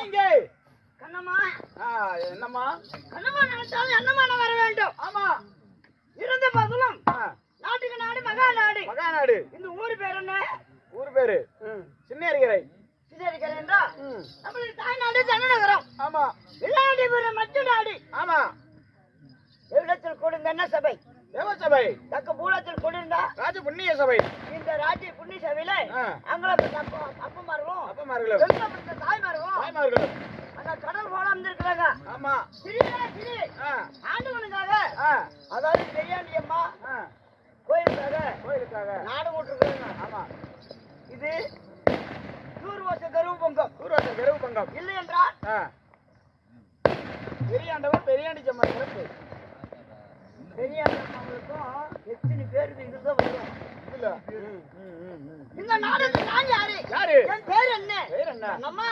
இங்கே கண்ணம்மா என்னம்மா கண்ணம்மா நினைச்சாலும் என்னம்மா வர வேண்டும். ஆமா இருந்த பகலும் நாட்டுக்கு நாடு மகாநாடு. இந்த ஊர் பேர் என்ன? ஊர் பேரு சின்னேரிகரை. சின்னேரிகரை என்றா நம்மளுடைய தாய்நாடு ஜனநகரம். ஆமா விளையாடிபுரம் மற்ற நாடு. ஆமா எவ்விடத்தில் கொடுங்க என்ன சபை? தேவசபை. தக்க பூலத்தில் கொடுந்தா ராஜ புண்ணிய சபை. இந்த ராஜ்ய புண்ணிய சபையில அங்கள அப்பமார்களும் தாய்மார்களும் அந்த கடல் போல வந்திருக்கிறாங்க. ஆமா சிறிய ஆண்டுகளுக்காக அதாவது பெரியாண்டி அம்மா கோயிலுக்காக நாடு விட்டுருக்காங்க. ஆமா இது 100 வருஷ கருவு பொங்கம் இல்லை என்றால் பெரியாண்டவர் பெரியாண்டி அம்மா சிறப்பு. பெரியாண்டி அம்மாவுக்கும் எத்தனை பேருக்கு இதுதான் வரும். இந்த நாடுக்கு நான் யாரு? என் பேர் என்ன? அம்மா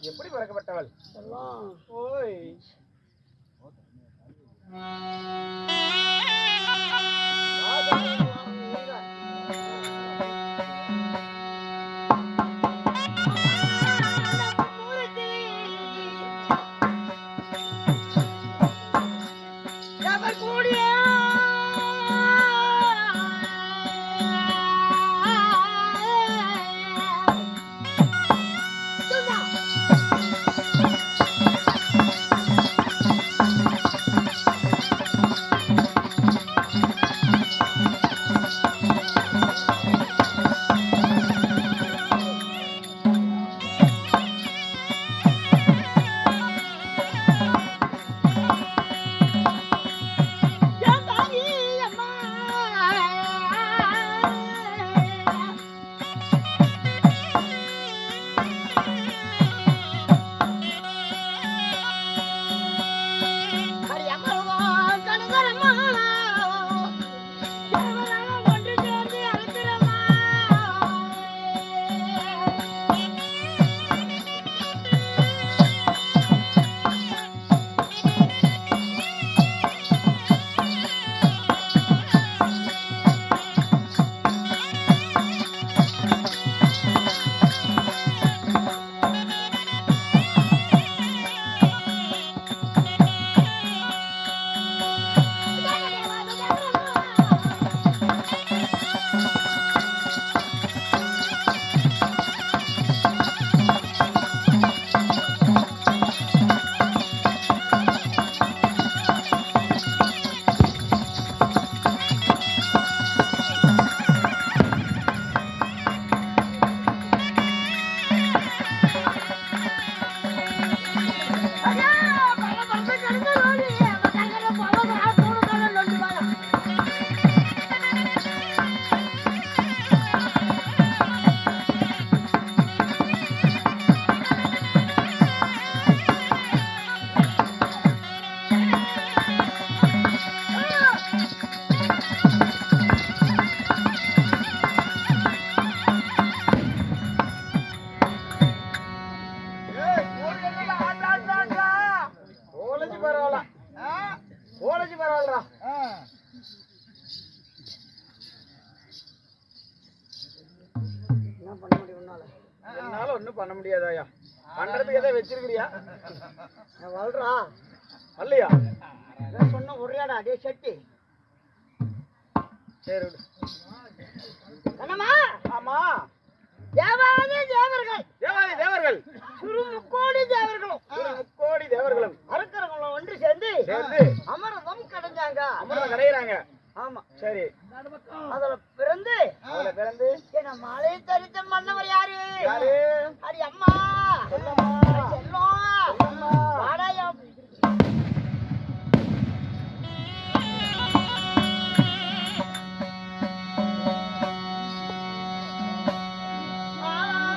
எப்படி பிறக்கப்பட்டவள்? ஓய் ஒண்ணும் பண்ண முடியாதாயா? பண்றதுக்கு எதை வச்சிருக்கிறியா? வல்றா அல்லையா? சொன்ன ஒரேடா டே செட்டி. சரி விடு. கண்ணம்மா ஆமா, தேவாதி தேவர்கள் தேவாதி தேவர்கள் சுரு முக்கோடி தேவர்களும் முக்கோடி தேவர்களும் அறுக்கிறவங்களும் ஒன்று சேர்ந்து சேர்ந்து அமரதம் கடைஞ்சாங்க. அமிர்தம் கடையிறாங்க. ஆமா, சரி, அதுல பிறந்து அவளை பிறந்து என்ன மாலை தரித்த மன்னவர் யாரு? யாரு? அடி அம்மா சொல்லம்மா. செல்லம் சொல்லம்மா. வாடாயம்.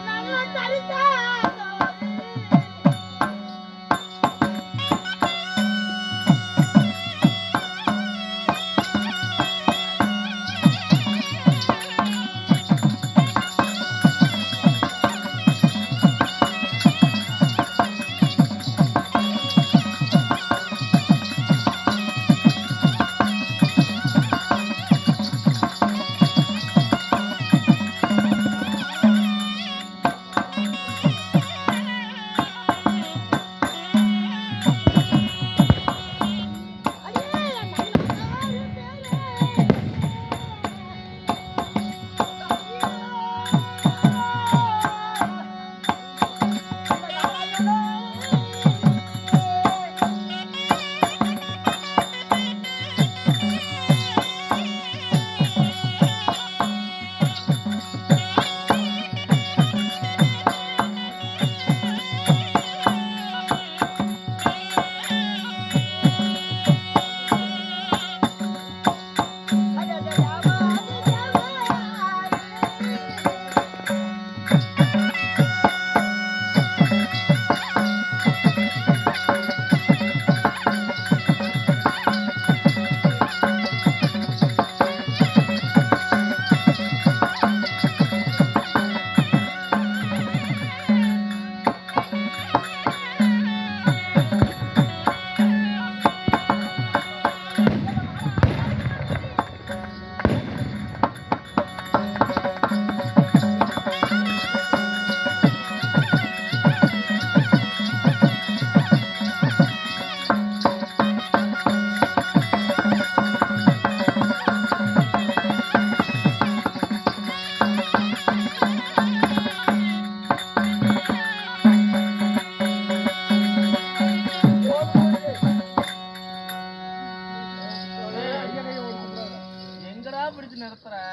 நல்ல தரித்தா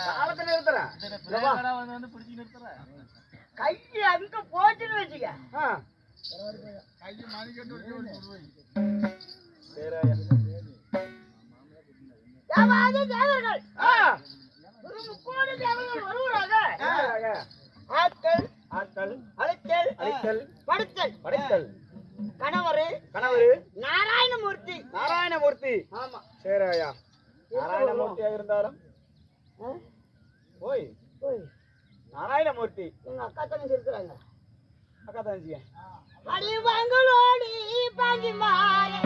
காலத்தை நிறுத்துறேன். கை அங்க போச்சுன்னு வச்சுக்க. ஆ. சரியா? தேவாதி தேவர்கள் ஆ. ஒரு முக்கோடி தேவர்கள் வருவாங்க. யாராக? ஆட்கள் ஆட்கள், அழைத்தல் அழித்தல், படுத்தல் படைத்தல், கணவரு கணவரு நாராயணமூர்த்தி. நாராயணமூர்த்தி. ஆமா, சரியா? நாராயணமூர்த்தியா இருந்தாலும் ஓய் ஓய், நாராயணமூர்த்தி எங்க அக்கா தங்கச்சி இருக்கிறாங்க. அக்கா தங்கச்சிங்க. அடி வாங்கலோடி பாஞ்சி மாறே.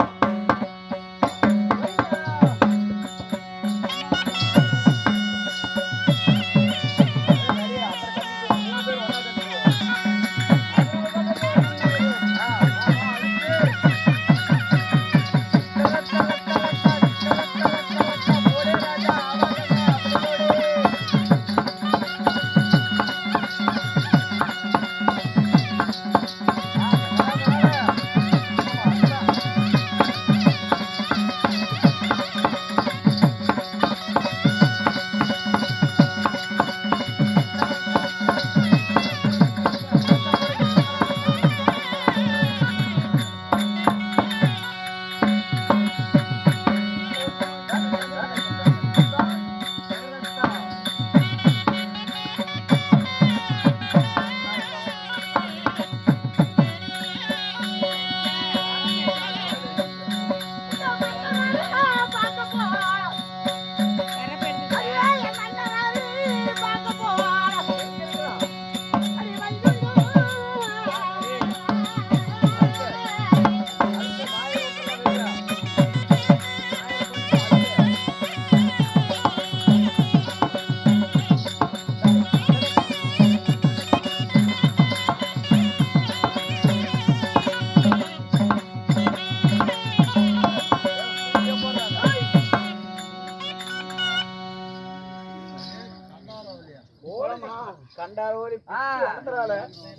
வழி அந்தரால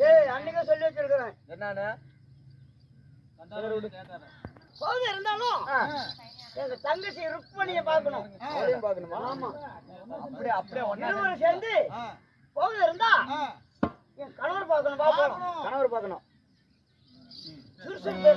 ஏய் அன்னைக்கே சொல்லி வச்சிருக்கிறேன். என்னன்னு போது இருந்தாலும் எங்க தங்கச்சி ருக்மணியை பார்க்கணும். அவளையும் பார்க்கணுமா? ஆமா. அப்படியே அப்படியே ஒண்ணா இருவரும் சேர்ந்து போது இருந்தா என் கணவர் பார்க்கணும். பாப்போம். கணவர் பார்க்கணும். சுறுசுறுப்பு